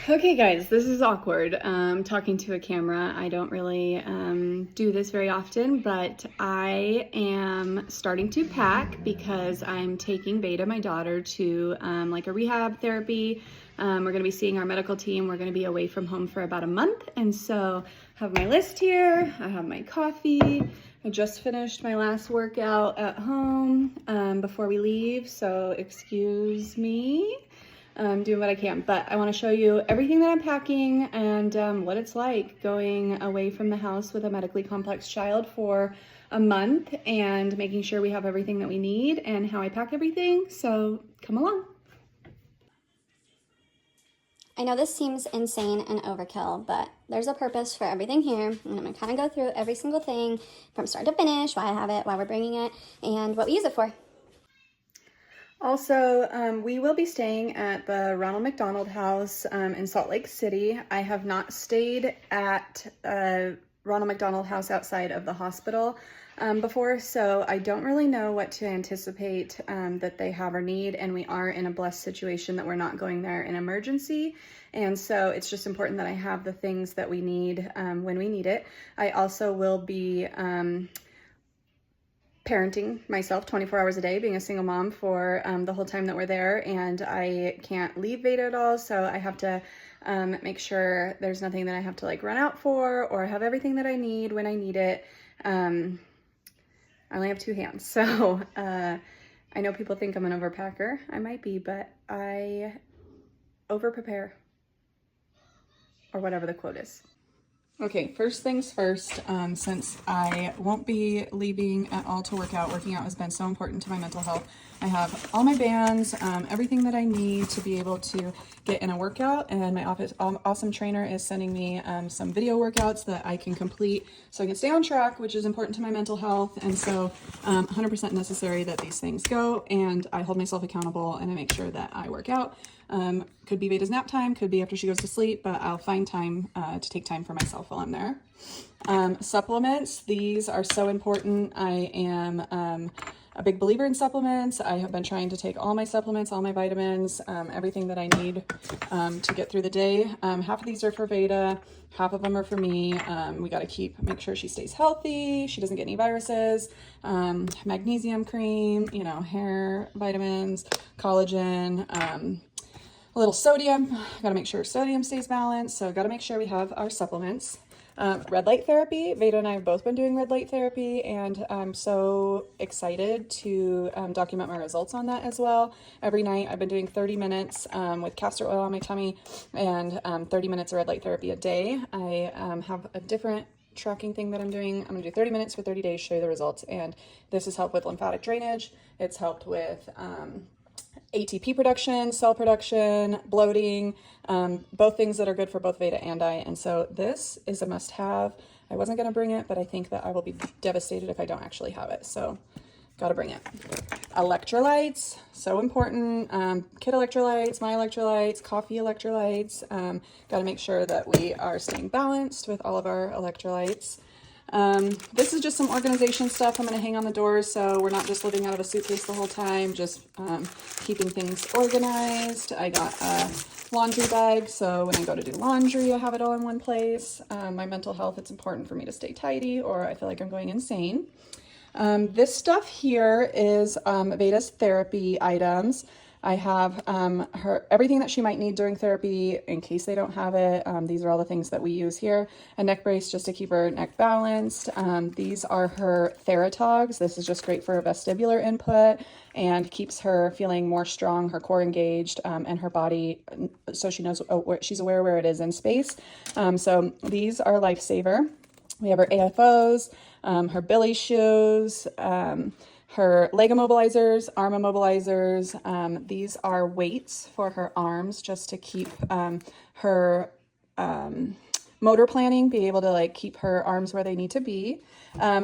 Okay guys, this is awkward, talking to a camera. I don't really do this very often, but I am starting to pack because I'm taking Beta, my daughter, to like a rehab therapy. We're gonna be seeing our medical team. We're gonna be away from home for about a month. And so I have my list here, I have my coffee. I just finished my last workout at home before we leave, so excuse me. Doing what I can, but I want to show you everything that I'm packing and what it's like going away from the house with a medically complex child for a month and making sure we have everything that we need and how I pack everything. So come along. I know this seems insane and overkill, but there's a purpose for everything here. And I'm gonna kind of go through every single thing from start to finish, why I have it, why we're bringing it, and what we use it for. Also, we will be staying at the Ronald McDonald House in Salt Lake City. I have not stayed at Ronald McDonald House outside of the hospital before, so I don't really know what to anticipate that they have or need, and we are in a blessed situation that we're not going there in emergency, and so it's just important that I have the things that we need when we need it. I also will be parenting myself 24 hours a day, being a single mom for the whole time that we're there, and I can't leave Veda at all, so I have to make sure there's nothing that I have to like run out for, or have everything that I need when I need it. I only have two hands, so I know people think I'm an overpacker. I might be, but I over prepare, or whatever the quote is. Okay, first things first, since I won't be leaving at all to work out, working out has been so important to my mental health. I have all my bands, everything that I need to be able to get in a workout, and my awesome trainer is sending me some video workouts that I can complete so I can stay on track, which is important to my mental health, and so 100% necessary that these things go, and I hold myself accountable and I make sure that I work out. Could be Beta's nap time, could be after she goes to sleep, but I'll find time to take time for myself while I'm there. Supplements, these are so important. I am a big believer in supplements. I have been trying to take all my supplements, all my vitamins, everything that I need to get through the day. Half of these are for Beta, half of them are for me. We got to make sure she stays healthy, she doesn't get any viruses. Magnesium cream, you know, hair vitamins, collagen, a little sodium. Got to make sure sodium stays balanced, so got to make sure we have our supplements. Red light therapy. Veda and I have both been doing red light therapy, and I'm so excited to document my results on that as well. Every night I've been doing 30 minutes with castor oil on my tummy, and 30 minutes of red light therapy a day. I have a different tracking thing that I'm doing. I'm gonna do 30 minutes for 30 days, show you the results, and this has helped with lymphatic drainage. It's helped with ATP production, cell production, bloating, both things that are good for both Veda and I. And so this is a must-have. I wasn't going to bring it, but I think that I will be devastated if I don't actually have it. So got to bring it. Electrolytes, so important. Kid electrolytes, my electrolytes, coffee electrolytes. Got to make sure that we are staying balanced with all of our electrolytes. This is just some organization stuff I'm going to hang on the doors, so we're not just living out of a suitcase the whole time, just keeping things organized. I got a laundry bag, so when I go to do laundry, I have it all in one place. My mental health, it's important for me to stay tidy, or I feel like I'm going insane. This stuff here is Veda's therapy items. I have everything that she might need during therapy in case they don't have it. These are all the things that we use here. A neck brace just to keep her neck balanced. These are her Theratogs. This is just great for vestibular input and keeps her feeling more strong, her core engaged, and her body, so she knows she's aware where it is in space. So these are a lifesaver. We have her AFOs, her Billy shoes, her leg immobilizers, arm immobilizers. These are weights for her arms just to keep her motor planning, be able to like keep her arms where they need to be.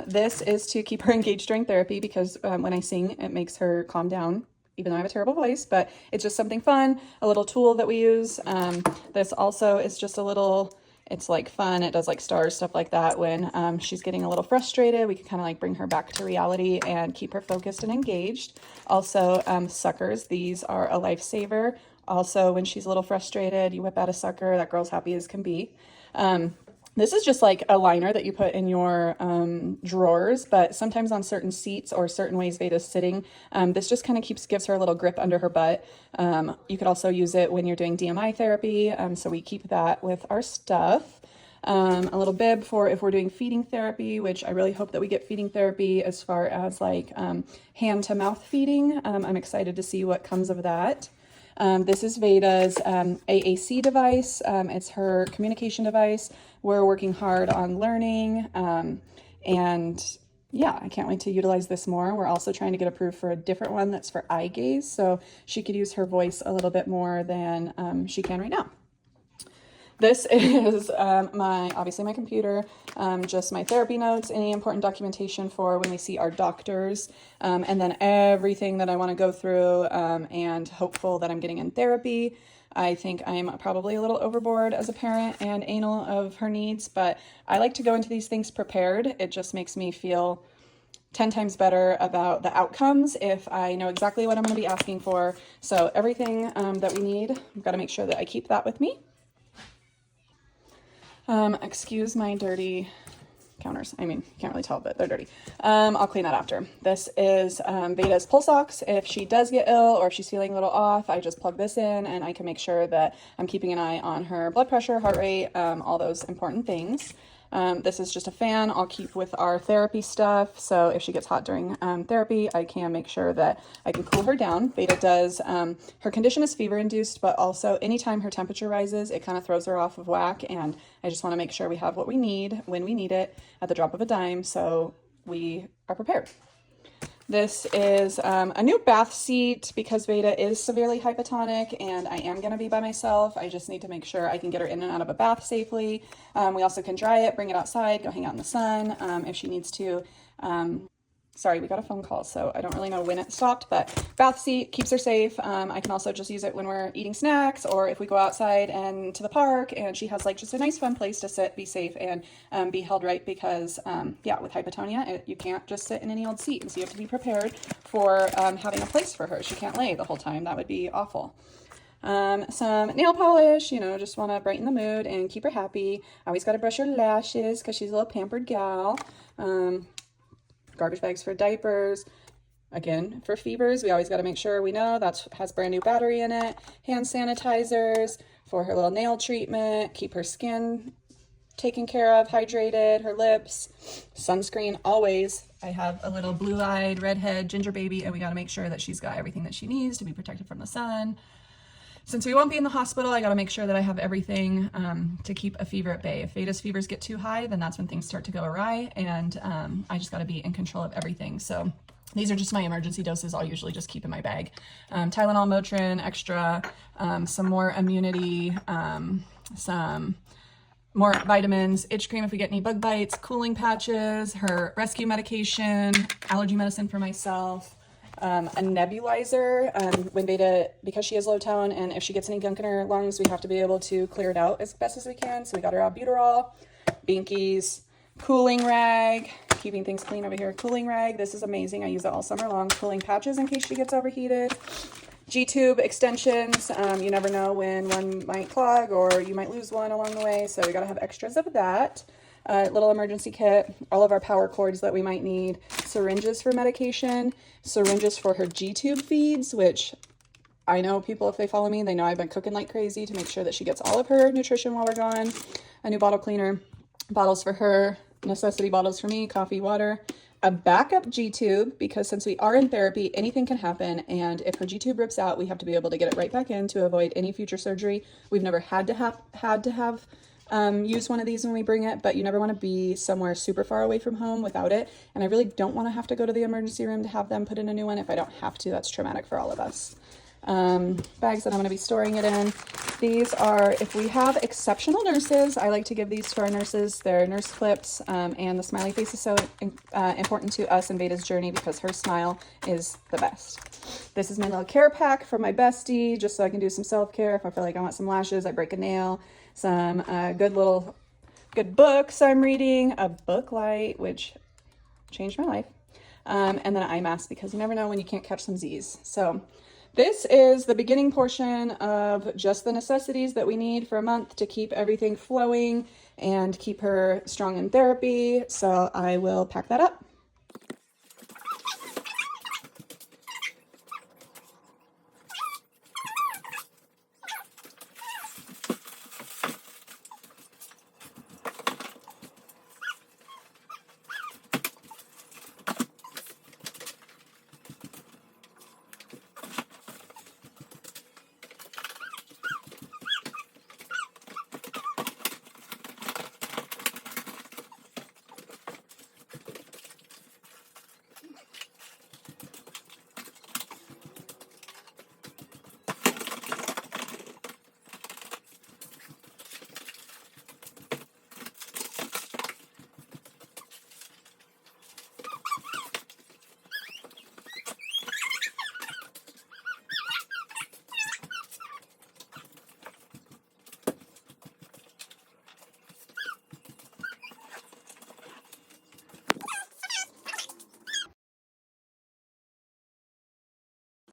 This is to keep her engaged during therapy because when I sing, it makes her calm down, even though I have a terrible voice, but it's just something fun, a little tool that we use. This also is just a little, it's like fun. It does like stars, stuff like that. When she's getting a little frustrated, we can kind of like bring her back to reality and keep her focused and engaged. Also, suckers. These are a lifesaver. Also, when she's a little frustrated, you whip out a sucker. That girl's happy as can be. This is just like a liner that you put in your drawers, but sometimes on certain seats or certain ways Veda's sitting, this just kind of gives her a little grip under her butt. You could also use it when you're doing DMI therapy, so we keep that with our stuff. A little bib for if we're doing feeding therapy, which I really hope that we get feeding therapy as far as like hand to mouth feeding. I'm excited to see what comes of that. This is Veda's AAC device. It's her communication device. We're working hard on learning, and yeah, I can't wait to utilize this more. We're also trying to get approved for a different one that's for eye gaze, so she could use her voice a little bit more than she can right now. This is obviously my computer, just my therapy notes, any important documentation for when we see our doctors, and then everything that I want to go through and hopeful that I'm getting in therapy. I think I'm probably a little overboard as a parent and anal of her needs, but I like to go into these things prepared. It just makes me feel 10 times better about the outcomes if I know exactly what I'm going to be asking for. So everything that we need, I've got to make sure that I keep that with me. Excuse my dirty counters. I mean, you can't really tell, but they're dirty. I'll clean that after. This is Veda's pulse ox. If she does get ill or if she's feeling a little off, I just plug this in and I can make sure that I'm keeping an eye on her blood pressure, heart rate, all those important things. This is just a fan I'll keep with our therapy stuff. So if she gets hot during therapy, I can make sure that I can cool her down. Veda does, her condition is fever induced, but also anytime her temperature rises, it kind of throws her off of whack. And I just want to make sure we have what we need when we need it at the drop of a dime, so we are prepared. This is a new bath seat because Veda is severely hypotonic and I am going to be by myself. I just need to make sure I can get her in and out of a bath safely. We also can dry it, bring it outside, go hang out in the sun if she needs to. Sorry, we got a phone call, so I don't really know when it stopped, but bath seat keeps her safe. I can also just use it when we're eating snacks or if we go outside and to the park and she has like just a nice fun place to sit, be safe, and be held right because, yeah, with hypotonia, you can't just sit in any old seat, and so you have to be prepared for having a place for her. She can't lay the whole time. That would be awful. Some nail polish, just want to brighten the mood and keep her happy. I always got to brush her lashes because she's a little pampered gal. Garbage bags for diapers. Again, for fevers, we always got to make sure we know that has brand new battery in it. Hand sanitizers for her little nail treatment. Keep her skin taken care of, hydrated, her lips. Sunscreen, always. I have a little blue-eyed, redhead ginger baby, and we got to make sure that she's got everything that she needs to be protected from the sun. Since we won't be in the hospital, I got to make sure that I have everything to keep a fever at bay. If Veda's fevers get too high, then that's when things start to go awry, and I just got to be in control of everything. So these are just my emergency doses I'll usually just keep in my bag. Tylenol, Motrin, extra, some more immunity, some more vitamins, itch cream if we get any bug bites, cooling patches, her rescue medication, allergy medicine for myself. A nebulizer when Veda, because she is low tone, and if she gets any gunk in her lungs, we have to be able to clear it out as best as we can. So we got her albuterol, binkies, cooling rag, keeping things clean over here. Cooling rag, this is amazing. I use it all summer long. Cooling patches in case she gets overheated. G-tube extensions. You never know when one might clog or you might lose one along the way. So we got to have extras of that. Little emergency kit, all of our power cords that we might need, syringes for medication, syringes for her G-tube feeds, which I know people, if they follow me, they know I've been cooking like crazy to make sure that she gets all of her nutrition while we're gone. A new bottle cleaner, bottles for her, necessity bottles for me, coffee, water, a backup G-tube, because since we are in therapy, anything can happen, and if her G-tube rips out, we have to be able to get it right back in to avoid any future surgery. We've never had to have use one of these when we bring it, but you never want to be somewhere super far away from home without it. And I really don't want to have to go to the emergency room to have them put in a new one. If I don't have to, that's traumatic for all of us. Bags that I'm going to be storing it in. These are, if we have exceptional nurses, I like to give these to our nurses. They're nurse clips, and the smiley face is so important to us in Veda's journey because her smile is the best. This is my little care pack for my bestie, just so I can do some self-care. If I feel like I want some lashes, I break a nail. Some good books I'm reading, a book light, which changed my life, and then an eye mask because you never know when you can't catch some Z's. So this is the beginning portion of just the necessities that we need for a month to keep everything flowing and keep her strong in therapy. So I will pack that up.